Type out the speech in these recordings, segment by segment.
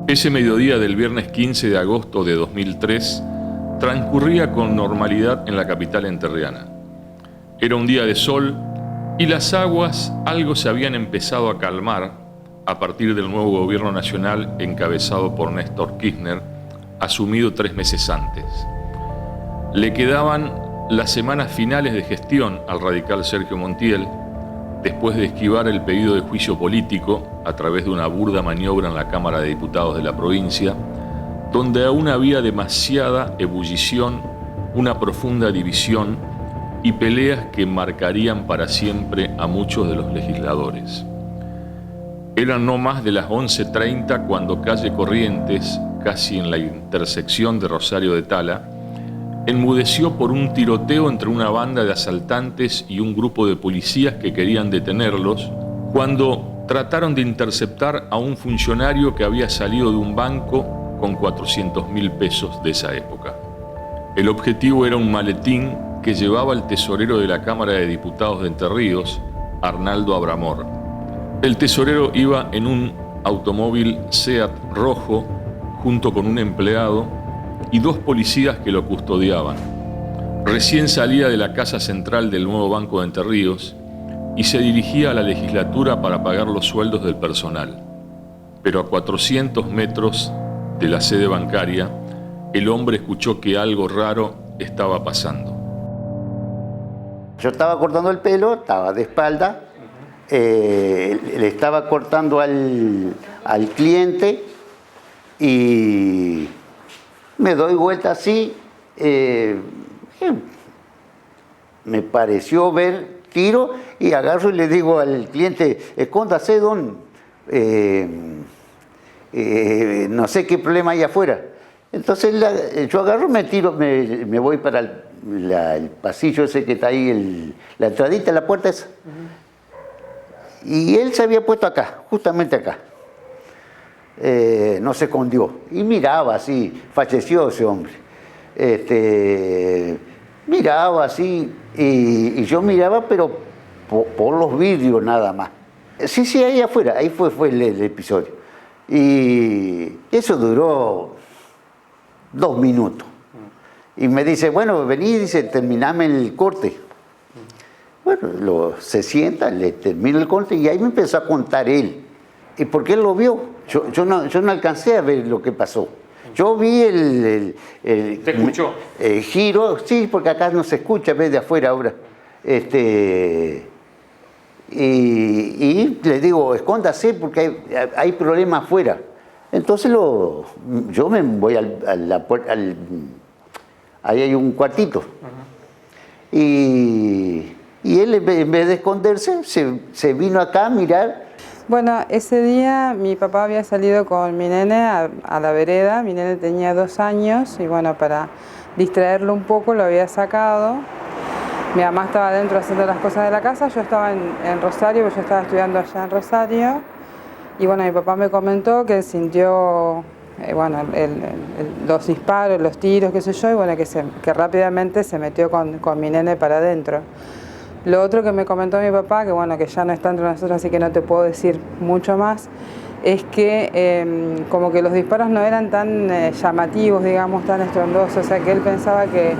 Ese mediodía del viernes 15 de agosto de 2003 transcurría con normalidad en la capital entrerriana. Era un día de sol y las aguas algo se habían empezado a calmar a partir del nuevo gobierno nacional encabezado por Néstor Kirchner, asumido 3 meses antes. Le quedaban las semanas finales de gestión al radical Sergio Montiel, después de esquivar el pedido de juicio político a través de una burda maniobra en la Cámara de Diputados de la provincia, donde aún había demasiada ebullición, una profunda división y peleas que marcarían para siempre a muchos de los legisladores. Eran no más de las 11:30 cuando calle Corrientes, casi en la intersección de Rosario de Tala, enmudeció por un tiroteo entre una banda de asaltantes y un grupo de policías que querían detenerlos, cuando trataron de interceptar a un funcionario que había salido de un banco con 400.000 pesos de esa época. El objetivo era un maletín que llevaba el tesorero de la Cámara de Diputados de Entre Ríos, Arnaldo Abramor. El tesorero iba en un automóvil Seat rojo junto con un empleado y 2 policías que lo custodiaban. Recién salía de la casa central del nuevo Banco de Entre Ríos y se dirigía a la legislatura para pagar los sueldos del personal. Pero a 400 metros de la sede bancaria, el hombre escuchó que algo raro estaba pasando. Yo estaba cortando el pelo, estaba de espalda, le estaba cortando al cliente y me doy vuelta así, me pareció ver tiro y agarro y le digo al cliente, escóndase, don, no sé qué problema hay afuera. Entonces yo agarro, me tiro, me voy para el pasillo ese que está ahí, la entradita, la puerta esa. Y él se había puesto acá, justamente acá. No se escondió y miraba así, falleció ese hombre. Miraba así y yo miraba, pero por los vidrios nada más. Sí, ahí afuera, ahí fue el episodio. Y eso duró 2 minutos. Y me dice, bueno, vení, dice, terminame el corte. Bueno, se sienta, le termino el corte y ahí me empezó a contar él. ¿Y por qué él lo vio? Yo no alcancé a ver lo que pasó. Yo vi ¿Te escuchó? Giro, sí, porque acá no se escucha, ves de afuera ahora. Y le digo, escóndase porque hay problemas afuera. Entonces yo me voy a la puerta, ahí hay un cuartito. Y él, en vez de esconderse, se vino acá a mirar. Bueno, ese día mi papá había salido con mi nene a la vereda. Mi nene tenía 2 años y bueno, para distraerlo un poco lo había sacado. Mi mamá estaba adentro haciendo las cosas de la casa, yo estaba en Rosario, porque yo estaba estudiando allá en Rosario. Y bueno, mi papá me comentó que sintió los disparos, los tiros, qué sé yo, y bueno, que rápidamente se metió con mi nene para adentro. Lo otro que me comentó mi papá, que bueno, que ya no está entre nosotros, así que no te puedo decir mucho más, es que como que los disparos no eran tan llamativos, digamos, tan estrondosos, o sea que él pensaba que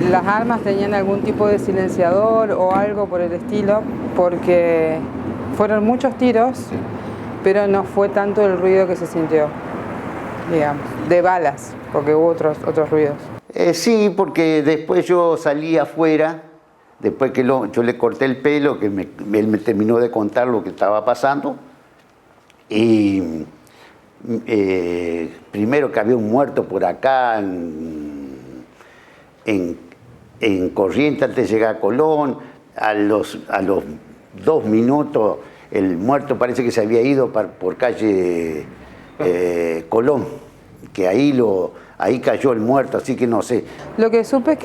las armas tenían algún tipo de silenciador o algo por el estilo, porque fueron muchos tiros, pero no fue tanto el ruido que se sintió, digamos, de balas, porque hubo otros ruidos. Sí, porque después yo salí afuera. Después que yo le corté el pelo, que él me terminó de contar lo que estaba pasando. Y primero que había un muerto por acá, en Corrientes, antes de llegar a Colón. A los 2 minutos, el muerto parece que se había ido por calle Colón, que ahí cayó el muerto, así que no sé. Lo que supe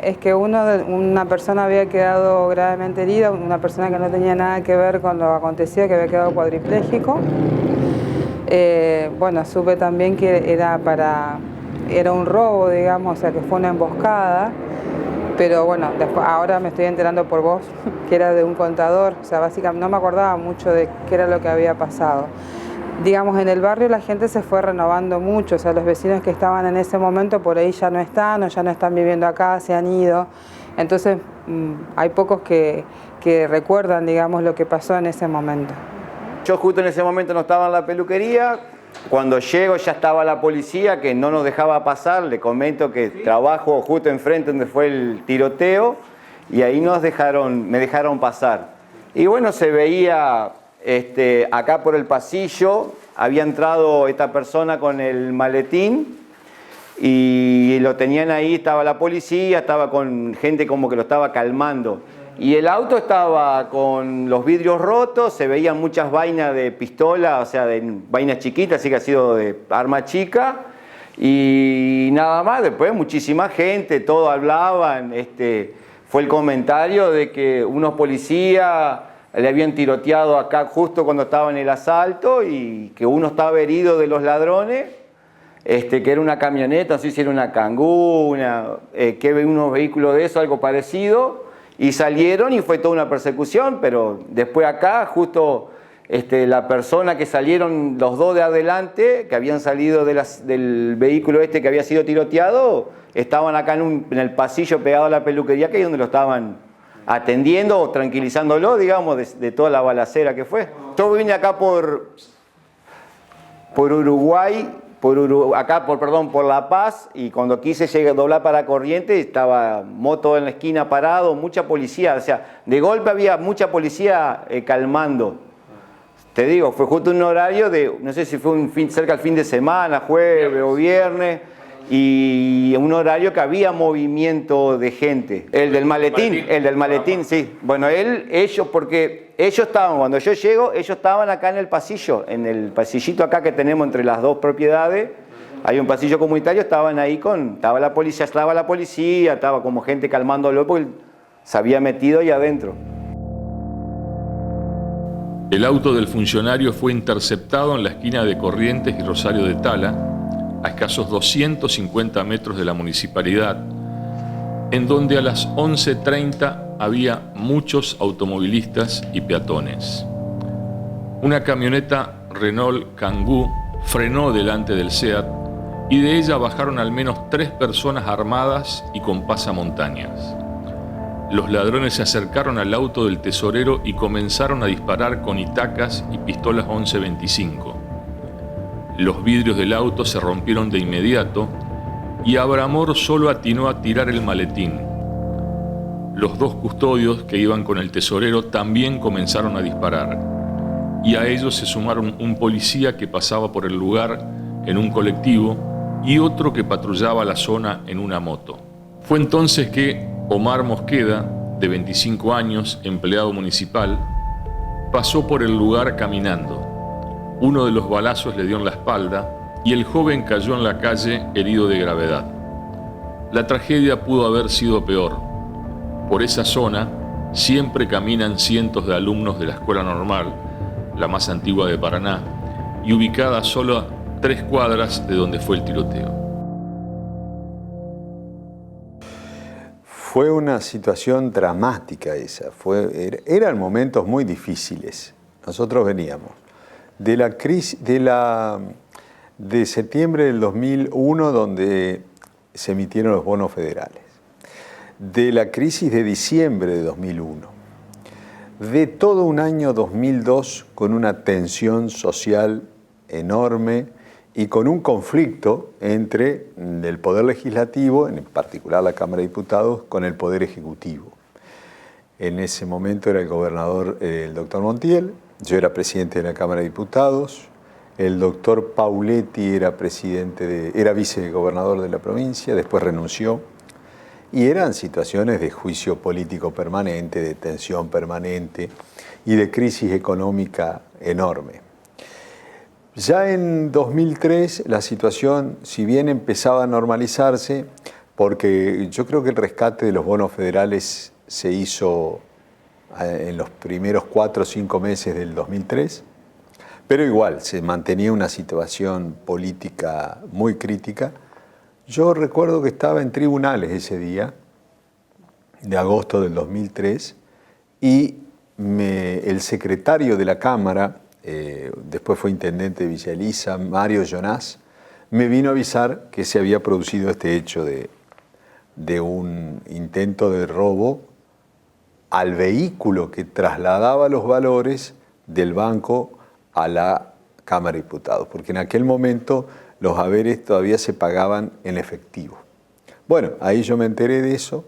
es que una persona había quedado gravemente herida, una persona que no tenía nada que ver con lo acontecido, que había quedado cuadripléjico. Bueno, supe también que era un robo, digamos, o sea que fue una emboscada. Pero bueno, ahora me estoy enterando por vos que era de un contador, o sea, básicamente no me acordaba mucho de qué era lo que había pasado. digamos, en el barrio la gente se fue renovando mucho, o sea, los vecinos que estaban en ese momento por ahí ya no están o ya no están viviendo acá, se han ido. Entonces hay pocos que recuerdan, digamos, lo que pasó en ese momento. Yo justo en ese momento no estaba en la peluquería. Cuando llego ya estaba la policía que no nos dejaba pasar. Le comento que trabajo justo enfrente donde fue el tiroteo y ahí me dejaron pasar. Y bueno, se veía acá por el pasillo, había entrado esta persona con el maletín y lo tenían ahí, estaba la policía, estaba con gente como que lo estaba calmando. Y el auto estaba con los vidrios rotos, se veían muchas vainas de pistola, o sea, de vainas chiquitas, así que ha sido de arma chica. Y nada más, después muchísima gente, todos hablaban. Fue el comentario de que unos policías le habían tiroteado acá justo cuando estaba en el asalto y que uno estaba herido de los ladrones, que era una camioneta, no sé si era una Kangoo, unos vehículos de eso, algo parecido. Y salieron y fue toda una persecución, pero después acá justo la persona que salieron, los dos de adelante, que habían salido del vehículo que había sido tiroteado, estaban acá en el pasillo pegado a la peluquería, que es donde lo estaban atendiendo o tranquilizándolo, digamos, de toda la balacera que fue. Yo vine acá por Uruguay, por La Paz, y cuando quise doblar para Corrientes estaba moto en la esquina parado, mucha policía, o sea, de golpe había mucha policía calmando. Te digo, fue justo un horario de, no sé si fue cerca del fin de semana, jueves o viernes, y un horario que había movimiento de gente. El del maletín, sí. Bueno, porque ellos estaban, cuando yo llego, ellos estaban acá en el pasillo, en el pasillito acá que tenemos entre las dos propiedades, hay un pasillo comunitario, estaban ahí estaba la policía, estaba como gente calmándolo porque se había metido ahí adentro. El auto del funcionario fue interceptado en la esquina de Corrientes y Rosario de Tala, a escasos 250 metros de la municipalidad, en donde a las 11:30 había muchos automovilistas y peatones. Una camioneta Renault Kangoo frenó delante del SEAT y de ella bajaron al menos 3 personas armadas y con pasamontañas. Los ladrones se acercaron al auto del tesorero y comenzaron a disparar con itacas y pistolas 11-25. Los vidrios del auto se rompieron de inmediato y Abramor solo atinó a tirar el maletín. Los 2 custodios que iban con el tesorero también comenzaron a disparar y a ellos se sumaron un policía que pasaba por el lugar en un colectivo y otro que patrullaba la zona en una moto. Fue entonces que Omar Mosqueda, de 25 años, empleado municipal, pasó por el lugar caminando. Uno de los balazos le dio en la espalda y el joven cayó en la calle herido de gravedad. La tragedia pudo haber sido peor. Por esa zona siempre caminan cientos de alumnos de la Escuela Normal, la más antigua de Paraná, y ubicada solo a 3 cuadras de donde fue el tiroteo. Fue una situación dramática esa. Eran momentos muy difíciles. Nosotros veníamos de la crisis de septiembre del 2001, donde se emitieron los bonos federales, de la crisis de diciembre de 2001, de todo un año 2002 con una tensión social enorme y con un conflicto entre el Poder Legislativo, en particular la Cámara de Diputados, con el Poder Ejecutivo. En ese momento era el gobernador el doctor Montiel, yo era presidente de la Cámara de Diputados, el doctor Pauletti era vicegobernador de la provincia, después renunció, y eran situaciones de juicio político permanente, de tensión permanente y de crisis económica enorme. Ya en 2003 la situación, si bien empezaba a normalizarse, porque yo creo que el rescate de los bonos federales se hizo en los primeros 4 o 5 meses del 2003, pero igual se mantenía una situación política muy crítica. Yo recuerdo que estaba en tribunales ese día, de agosto del 2003, y el secretario de la Cámara, después fue intendente de Villa Elisa, Mario Jonás, me vino a avisar que se había producido este hecho de un intento de robo al vehículo que trasladaba los valores del banco a la Cámara de Diputados, porque en aquel momento los haberes todavía se pagaban en efectivo. Bueno, ahí yo me enteré de eso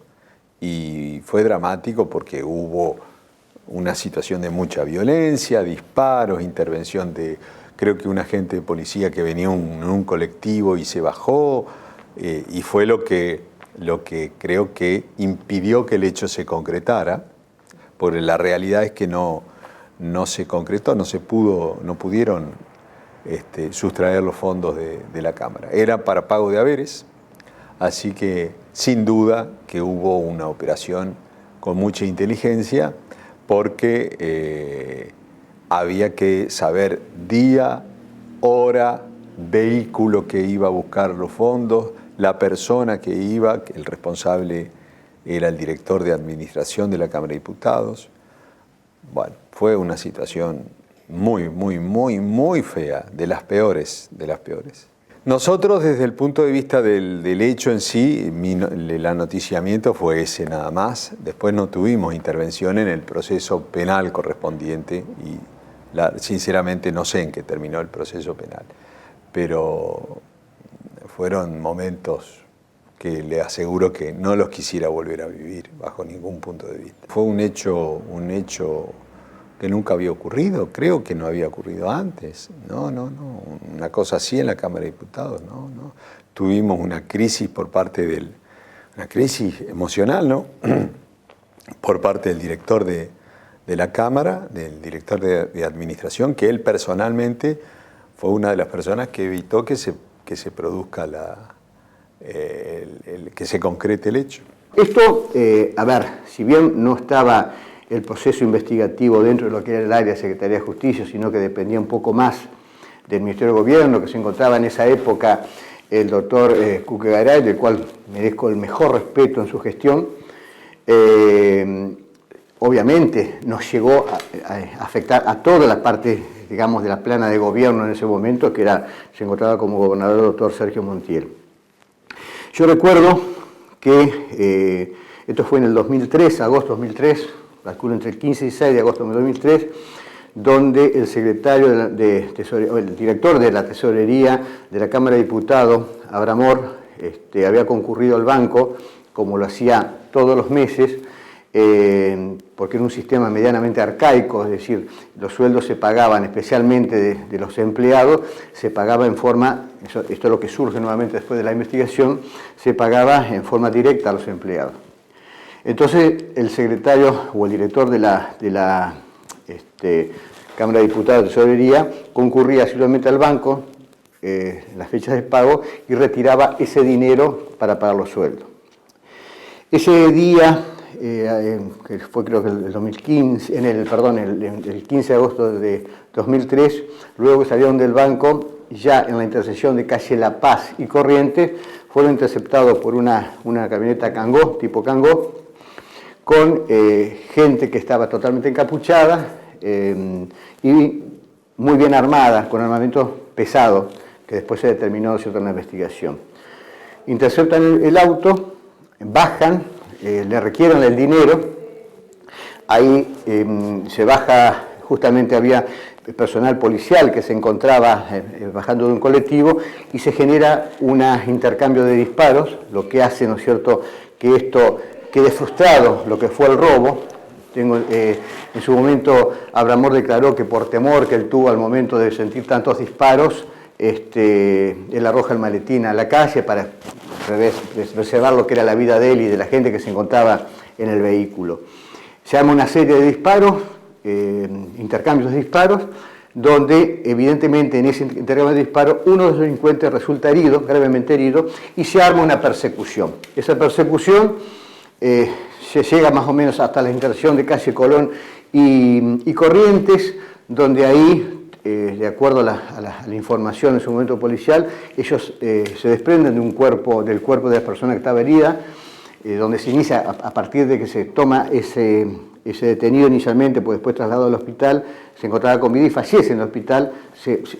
y fue dramático porque hubo una situación de mucha violencia, disparos, intervención de, creo que un agente de policía que venía en un colectivo y se bajó, y fue lo que creo que impidió que el hecho se concretara, porque la realidad es que no se concretó, no pudieron sustraer los fondos de la Cámara. Era para pago de haberes, así que sin duda que hubo una operación con mucha inteligencia, porque había que saber día, hora, vehículo que iba a buscar los fondos, la persona que iba, que el responsable era el director de administración de la Cámara de Diputados. Bueno, fue una situación muy fea, de las peores. Nosotros, desde el punto de vista del hecho en sí, el anoticiamiento fue ese nada más. Después no tuvimos intervención en el proceso penal correspondiente y sinceramente no sé en qué terminó el proceso penal. Pero fueron momentos que le aseguro que no los quisiera volver a vivir bajo ningún punto de vista. Fue un hecho que nunca había ocurrido, creo que no había ocurrido antes. No, una cosa así en la Cámara de Diputados, no. Tuvimos una crisis una crisis emocional, ¿no? Por parte del director de la Cámara, del director de administración, que él personalmente fue una de las personas que evitó que se produzca que se concrete el hecho. Esto, a ver, si bien no estaba el proceso investigativo dentro de lo que era el área de Secretaría de Justicia, sino que dependía un poco más del Ministerio de Gobierno, que se encontraba en esa época el doctor Cuque Garay, del cual merezco el mejor respeto en su gestión. Obviamente nos llegó a afectar a toda la parte, digamos, de la plana de gobierno en ese momento, que se encontraba como gobernador el doctor Sergio Montiel. Yo recuerdo que esto fue en el 2003, agosto 2003, calculo entre el 15 y 6 de agosto de 2003, donde el secretario el director de la Tesorería de la Cámara de Diputados, Abramor, había concurrido al banco, como lo hacía todos los meses, porque era un sistema medianamente arcaico, es decir, los sueldos se pagaban, especialmente de los empleados, se pagaba en forma, esto es lo que surge nuevamente después de la investigación, se pagaba en forma directa a los empleados. Entonces el secretario o el director de la Cámara de Diputados de Tesorería concurría asiduamente al banco en las fechas de pago y retiraba ese dinero para pagar los sueldos. Ese día, que fue creo que el 15 de agosto de 2003, luego salieron del banco, ya en la intersección de calle La Paz y Corrientes, fueron interceptados por una camioneta Kangoo, tipo Kangoo, con gente que estaba totalmente encapuchada y muy bien armada, con armamento pesado, que después se determinó en una investigación. Interceptan el auto, bajan, le requieren el dinero, ahí se baja, justamente había personal policial que se encontraba bajando de un colectivo y se genera un intercambio de disparos, lo que hace, ¿no es cierto?, que esto quede frustrado, lo que fue el robo. En su momento Abramor declaró que por temor que él tuvo al momento de sentir tantos disparos, él arroja el maletín a la calle para preservar lo que era la vida de él y de la gente que se encontraba en el vehículo. Se arma una serie de disparos, intercambios de disparos, donde evidentemente en ese intercambio de disparos uno de los delincuentes resulta herido, gravemente herido, y se arma una persecución. Esa persecución se llega más o menos hasta la intersección de calle Colón y Corrientes, donde ahí, de acuerdo a la información en su momento policial, ellos se desprenden del cuerpo de la persona que estaba herida, donde se inicia a partir de que se toma ese ese detenido inicialmente, pues después trasladado al hospital, se encontraba con vida y fallece en el hospital,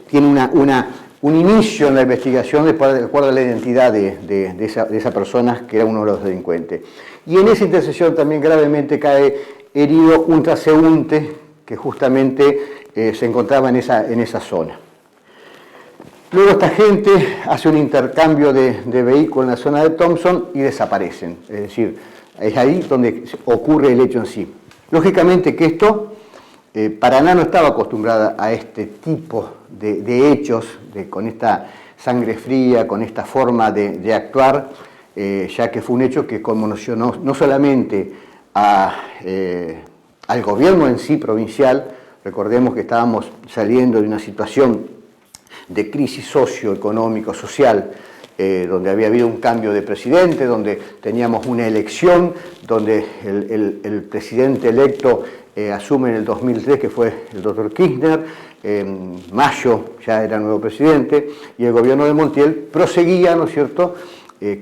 tiene un inicio en la investigación de acuerdo a la identidad de esa persona que era uno de los delincuentes. Y en esa intersección también gravemente cae herido un transeúnte que justamente se encontraba en esa zona. Luego esta gente hace un intercambio de vehículos en la zona de Thompson y desaparecen. Es decir, es ahí donde ocurre el hecho en sí. Lógicamente que esto, Paraná no estaba acostumbrada a este tipo de hechos, con esta sangre fría, con esta forma de actuar, ya que fue un hecho que conmocionó no solamente al gobierno en sí provincial. Recordemos que estábamos saliendo de una situación de crisis socioeconómico, social, donde había habido un cambio de presidente, donde teníamos una elección, donde el presidente electo asume en el 2003, que fue el doctor Kirchner, en mayo ya era nuevo presidente, y el gobierno de Montiel proseguía, ¿no es cierto?,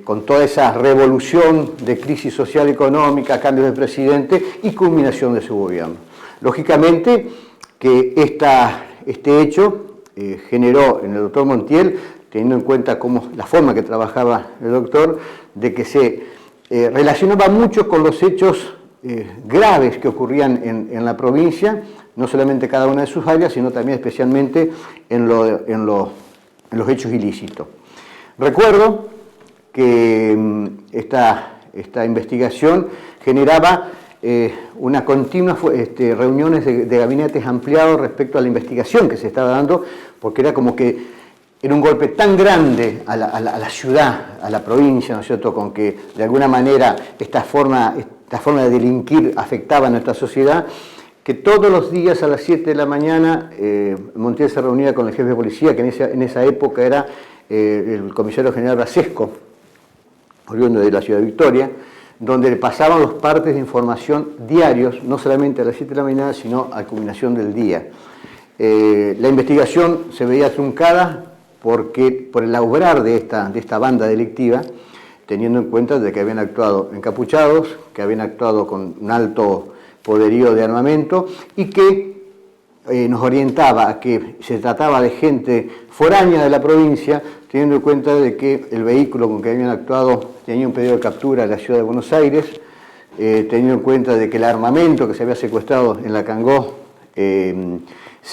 con toda esa revolución de crisis social económica, cambios de presidente y culminación de su gobierno. Lógicamente que este hecho generó en el doctor Montiel, teniendo en cuenta la forma que trabajaba el doctor, de que se relacionaba mucho con los hechos graves que ocurrían en la provincia, no solamente cada una de sus áreas, sino también especialmente en los hechos ilícitos. Recuerdo que esta investigación generaba una continua reuniones de gabinetes ampliados respecto a la investigación que se estaba dando, porque era como que era un golpe tan grande a la ciudad, a la provincia, ¿no es cierto?, con que de alguna manera esta forma de delinquir afectaba a nuestra sociedad, que todos los días a las 7 de la mañana Montiel se reunía con el jefe de policía, que en esa época era el comisario general Brasesco, oriundo de la ciudad de Victoria, donde le pasaban los partes de información diarios, no solamente a las 7 de la mañana, sino a culminación del día. La investigación se veía truncada por el obrar de esta banda delictiva, teniendo en cuenta de que habían actuado encapuchados, que habían actuado con un alto poderío de armamento y que nos orientaba a que se trataba de gente foránea de la provincia, teniendo en cuenta de que el vehículo con que habían actuado tenía un pedido de captura de la ciudad de Buenos Aires, teniendo en cuenta de que el armamento que se había secuestrado en la Cangó,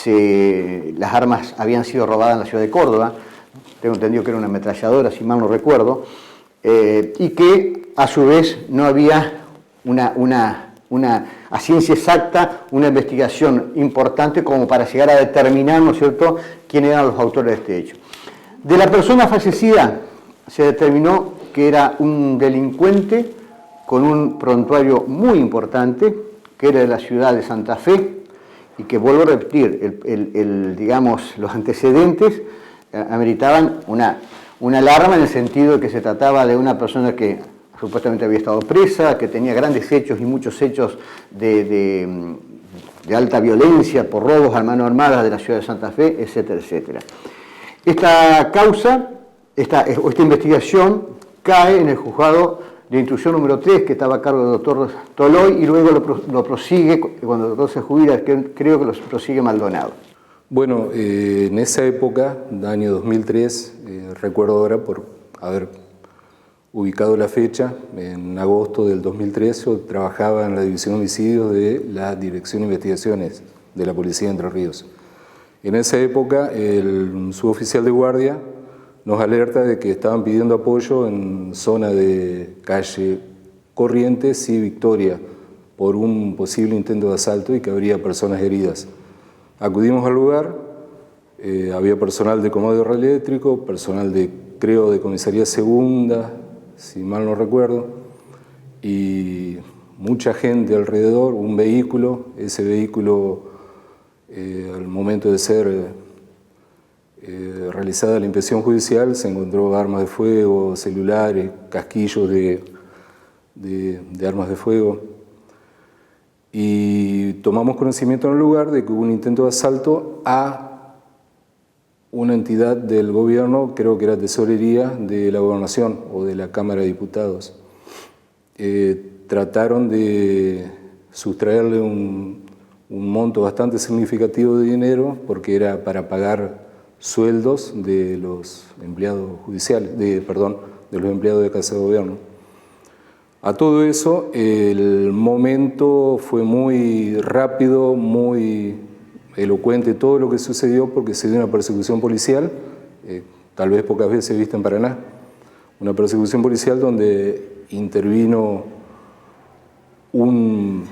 las armas habían sido robadas en la ciudad de Córdoba, tengo entendido que era una ametralladora, si mal no recuerdo, y que a su vez no había a ciencia exacta una investigación importante como para llegar a determinar, ¿no es cierto?, quiénes eran los autores de este hecho. De la persona fallecida se determinó que era un delincuente con un prontuario muy importante, que era de la ciudad de Santa Fe, y que, vuelvo a repetir, digamos, los antecedentes ameritaban una alarma en el sentido de que se trataba de una persona que supuestamente había estado presa, que tenía grandes hechos y muchos hechos de alta violencia por robos a mano armada de la ciudad de Santa Fe, etcétera, etcétera. Esta causa, esta investigación cae en el juzgado de instrucción número 3, que estaba a cargo del doctor Toloy, y luego lo prosigue, cuando el doctor se jubila, creo que lo prosigue Maldonado. Bueno, en esa época, año 2003, recuerdo ahora por haber ubicado la fecha, en agosto del 2013, yo trabajaba en la División de Homicidios de la Dirección de Investigaciones de la Policía de Entre Ríos. En esa época, el suboficial de guardia nos alerta de que estaban pidiendo apoyo en zona de calle Corrientes y Victoria por un posible intento de asalto y que habría personas heridas. Acudimos al lugar, había personal de Comando Eléctrico, personal de Comisaría Segunda, si mal no recuerdo, y mucha gente alrededor, un vehículo. Ese vehículo, al momento de ser realizada la inspección judicial, se encontró armas de fuego, celulares, casquillos de armas de fuego, y tomamos conocimiento en el lugar de que hubo un intento de asalto a una entidad del gobierno, creo que era Tesorería de la Gobernación o de la Cámara de Diputados. Trataron de sustraerle un monto bastante significativo de dinero porque era para pagar sueldos de los empleados judiciales, de los empleados de Casa de Gobierno. A todo eso, el momento fue muy rápido, muy elocuente todo lo que sucedió porque se dio una persecución policial, tal vez pocas veces vista en Paraná, una persecución policial donde intervino un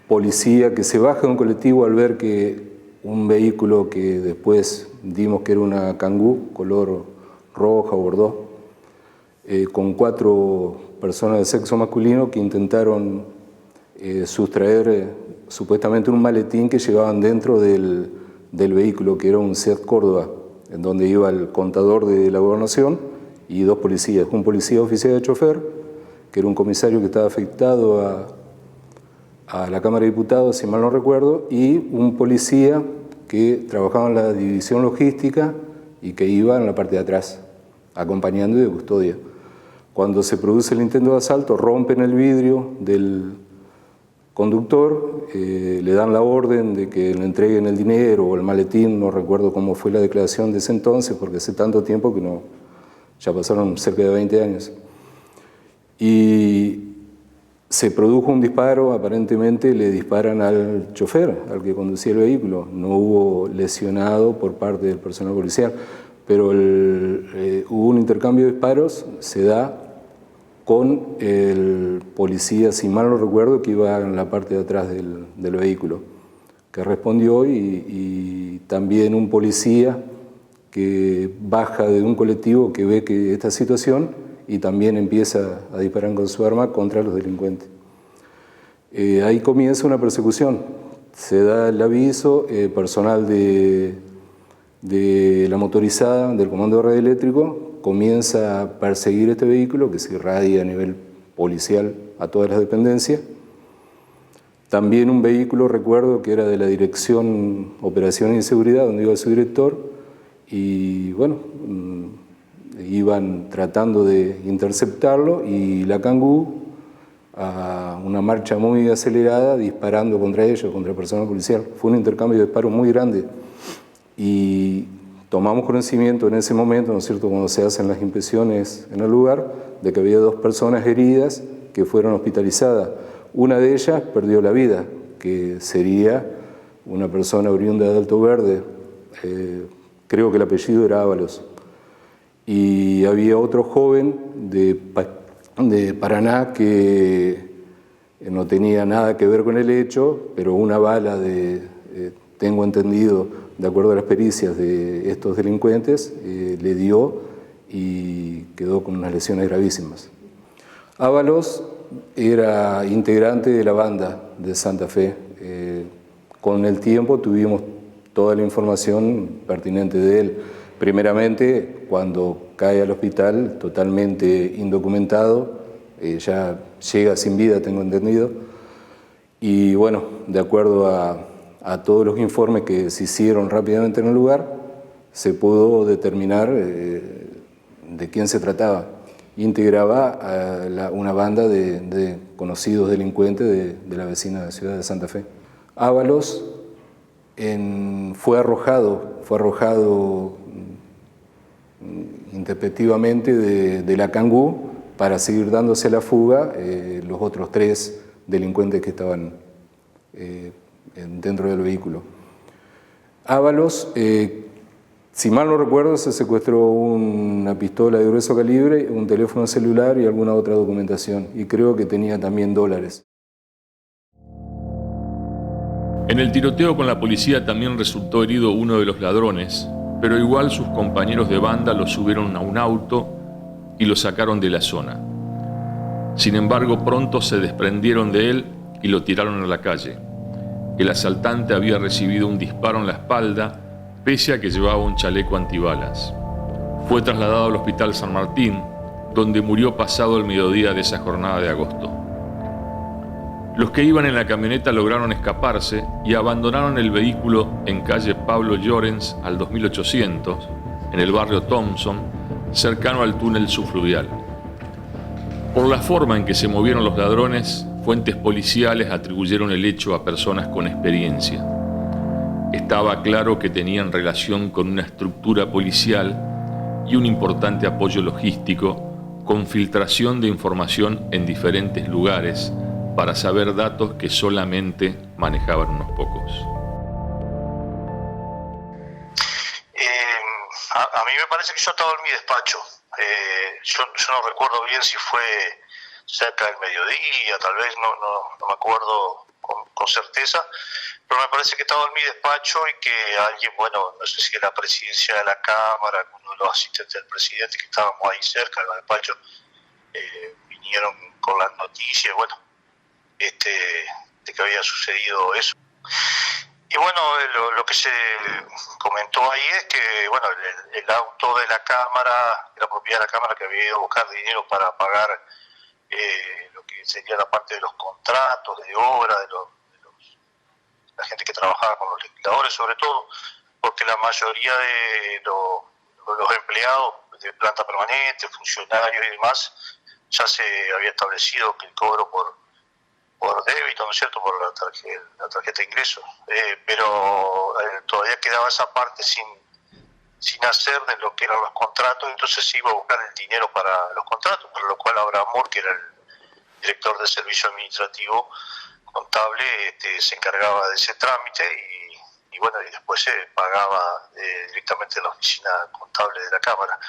policía que se baja de un colectivo al ver que un vehículo que después dimos que era una Kangoo, color roja o bordó, con 4 personas de sexo masculino que intentaron sustraer supuestamente un maletín que llevaban dentro del vehículo, que era un Seat Córdoba, en donde iba el contador de la gobernación y 2 policías, un policía oficial de chofer, que era un comisario que estaba afectado a la Cámara de Diputados, si mal no recuerdo, y un policía que trabajaba en la división logística y que iba en la parte de atrás, acompañando y de custodia. Cuando se produce el intento de asalto, rompen el vidrio del conductor, le dan la orden de que le entreguen el dinero o el maletín, no recuerdo cómo fue la declaración de ese entonces, porque hace tanto tiempo que no, ya pasaron cerca de 20 años. Y se produjo un disparo, aparentemente le disparan al chofer, al que conducía el vehículo. No hubo lesionado por parte del personal policial, pero hubo un intercambio de disparos, se da con el policía, si mal no recuerdo, que iba en la parte de atrás del vehículo, que respondió, y también un policía que baja de un colectivo que ve que esta situación y también empieza a disparar con su arma contra los delincuentes. Ahí comienza una persecución, se da el aviso, personal de la motorizada, del Comando de Radioeléctrico, comienza a perseguir este vehículo que se irradia a nivel policial a todas las dependencias. También un vehículo, recuerdo, que era de la Dirección Operaciones y Seguridad, donde iba su director, y bueno, iban tratando de interceptarlo y la Kangoo, a una marcha muy acelerada, disparando contra ellos, contra el personal policial. Fue un intercambio de disparos muy grande. Y tomamos conocimiento en ese momento, ¿no es cierto?, cuando se hacen las inspecciones en el lugar, de que había 2 personas heridas que fueron hospitalizadas. Una de ellas perdió la vida, que sería una persona oriunda de Alto Verde, creo que el apellido era Ábalos. Y había otro joven de Paraná que no tenía nada que ver con el hecho, pero una bala tengo entendido, de acuerdo a las pericias de estos delincuentes, le dio y quedó con unas lesiones gravísimas. Ábalos era integrante de la banda de Santa Fe. Con el tiempo tuvimos toda la información pertinente de él. Primeramente, cuando cae al hospital, totalmente indocumentado, ya llega sin vida, tengo entendido. Y bueno, de acuerdo a todos los informes que se hicieron rápidamente en el lugar, se pudo determinar de quién se trataba. Integraba a una banda de conocidos delincuentes de la vecina ciudad de Santa Fe. Ábalos fue arrojado intempestivamente de la Kangoo para seguir dándose la fuga los otros 3 delincuentes que estaban dentro del vehículo. Ábalos, si mal no recuerdo, se secuestró una pistola de grueso calibre, un teléfono celular y alguna otra documentación, y creo que tenía también dólares. En el tiroteo con la policía también resultó herido uno de los ladrones, pero igual sus compañeros de banda lo subieron a un auto y lo sacaron de la zona. Sin embargo, pronto se desprendieron de él y lo tiraron a la calle. El asaltante había recibido un disparo en la espalda, pese a que llevaba un chaleco antibalas. Fue trasladado al Hospital San Martín, donde murió pasado el mediodía de esa jornada de agosto. Los que iban en la camioneta lograron escaparse y abandonaron el vehículo en calle Pablo Llorens al 2800, en el barrio Thompson, cercano al túnel subfluvial. Por la forma en que se movieron los ladrones, Fuentes policiales atribuyeron el hecho a personas con experiencia. Estaba claro que tenían relación con una estructura policial y un importante apoyo logístico con filtración de información en diferentes lugares para saber datos que solamente manejaban unos pocos. A mí me parece que yo estaba en mi despacho. Yo no recuerdo bien si fue cerca del mediodía, tal vez, no me acuerdo con certeza, pero me parece que estaba en mi despacho y que alguien, bueno, no sé si era la presidencia de la Cámara, alguno de los asistentes del presidente que estábamos ahí cerca del despacho, vinieron con las noticias, bueno, de que había sucedido eso. Y bueno, lo que se comentó ahí es que, bueno, el auto de la Cámara, la propiedad de la Cámara, que había ido a buscar dinero para pagar lo que sería la parte de los contratos de obra, de la gente que trabajaba con los legisladores, sobre todo, porque la mayoría de los empleados de planta permanente, funcionarios y demás, ya se había establecido que el cobro por débito, ¿no es cierto?, por la tarjeta de ingreso, pero todavía quedaba esa parte sin hacer de lo que eran los contratos, entonces se iba a buscar el dinero para los contratos, por lo cual Abraham Moore, que era el director del servicio administrativo contable, se encargaba de ese trámite y bueno, y después se pagaba directamente en la oficina contable de la Cámara.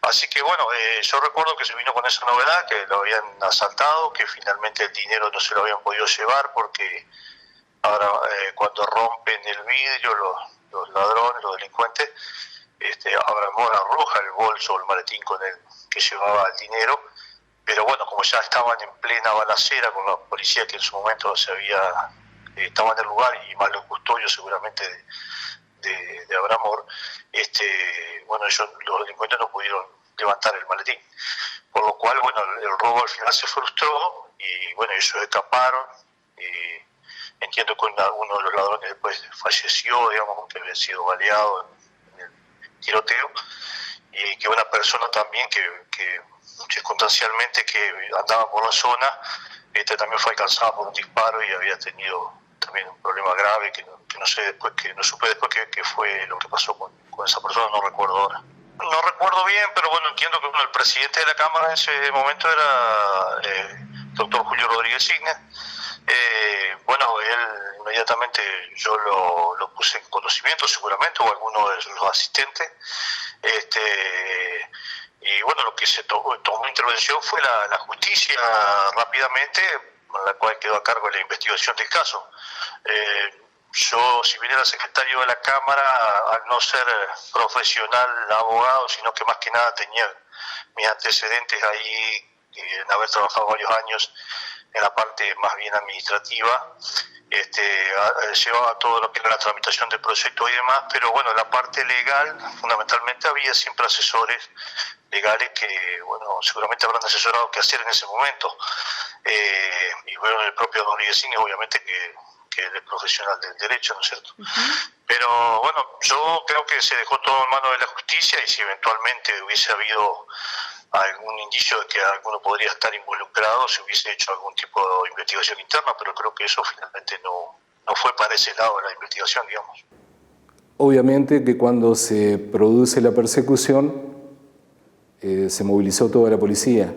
Así que bueno, yo recuerdo que se vino con esa novedad, que lo habían asaltado, que finalmente el dinero no se lo habían podido llevar porque ahora cuando rompen el vidrio los ladrones, los delincuentes, Abraham Moore arroja el bolso o el maletín con el que llevaba el dinero, pero bueno, como ya estaban en plena balacera con la policía que en su momento estaban en el lugar y más los custodios seguramente de Abraham Moore, bueno, los delincuentes no pudieron levantar el maletín, por lo cual, bueno, el robo al final se frustró y bueno, ellos escaparon. Entiendo que uno de los ladrones después falleció, digamos, que había sido baleado en el tiroteo, y que una persona también que circunstancialmente que andaba por la zona, también fue alcanzada por un disparo y había tenido también un problema grave que no supe después qué fue lo que pasó con esa persona, no recuerdo ahora. No recuerdo bien, pero bueno, entiendo que el presidente de la Cámara en ese momento era el doctor Julio Rodríguez Signes. Bueno, él inmediatamente yo lo puse en conocimiento seguramente, o alguno de los asistentes, y bueno, lo que se tomó intervención fue la justicia rápidamente, con la cual quedó a cargo de la investigación del caso. Yo, si bien era secretario de la Cámara, al no ser profesional abogado, sino que más que nada tenía mis antecedentes ahí, en haber trabajado varios años en la parte más bien administrativa, llevaba todo lo que era la tramitación del proyecto y demás, pero bueno, la parte legal, fundamentalmente había siempre asesores legales que, bueno, seguramente habrán asesorado qué hacer en ese momento. Y bueno, el propio Rodríguez Signes, obviamente que él es profesional del derecho, ¿no es cierto? Pero bueno, yo creo que se dejó todo en manos de la justicia y si eventualmente hubiese habido algún indicio de que alguno podría estar involucrado, se hubiese hecho algún tipo de investigación interna, pero creo que eso finalmente no fue para ese lado de la investigación, digamos. Obviamente que cuando se produce la persecución, se movilizó toda la policía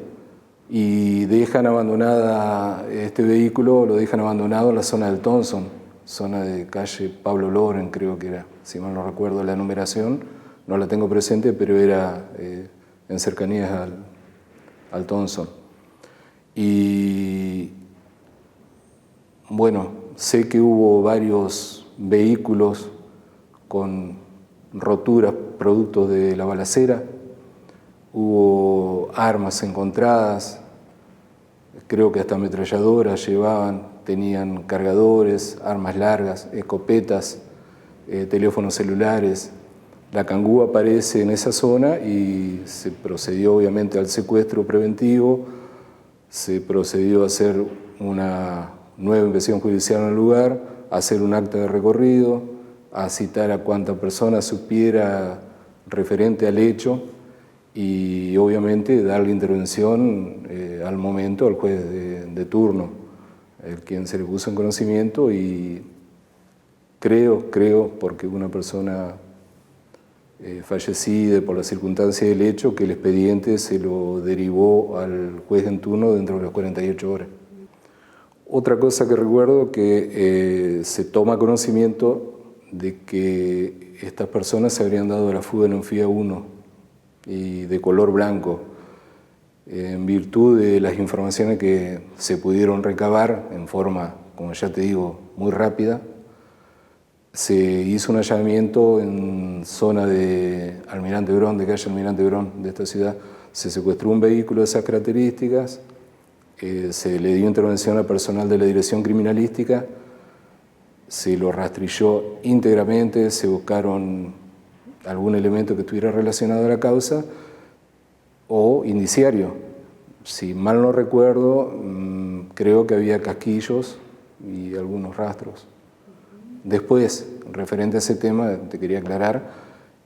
y dejan abandonada este vehículo, lo dejan abandonado en la zona del Thompson, zona de calle Pablo Loren, creo que era, si mal no recuerdo la numeración, no la tengo presente, pero era en cercanías al Thompson. Y bueno, sé que hubo varios vehículos con roturas producto de la balacera, hubo armas encontradas, creo que hasta ametralladoras llevaban, tenían cargadores, armas largas, escopetas, teléfonos celulares. La Cangú aparece en esa zona y se procedió obviamente al secuestro preventivo, se procedió a hacer una nueva investigación judicial en el lugar, a hacer un acta de recorrido, a citar a cuanta persona supiera referente al hecho y obviamente darle intervención al momento al juez de turno. el quien se le puso en conocimiento, y creo, porque una persona fallecida por la circunstancia del hecho, que el expediente se lo derivó al juez en turno dentro de las 48 horas. Otra cosa que recuerdo, que se toma conocimiento de que estas personas se habrían dado la fuga en un Fiat Uno y de color blanco, en virtud de las informaciones que se pudieron recabar en forma, como ya te digo, muy rápida. Se hizo un allanamiento en zona de Almirante Brown, de calle Almirante Brown de esta ciudad. Se secuestró un vehículo de esas características, se le dio intervención a personal de la Dirección Criminalística, se lo rastrilló íntegramente, se buscaron algún elemento que estuviera relacionado a la causa o indiciario. Si mal no recuerdo, creo que había casquillos y algunos rastros. Después, referente a ese tema, te quería aclarar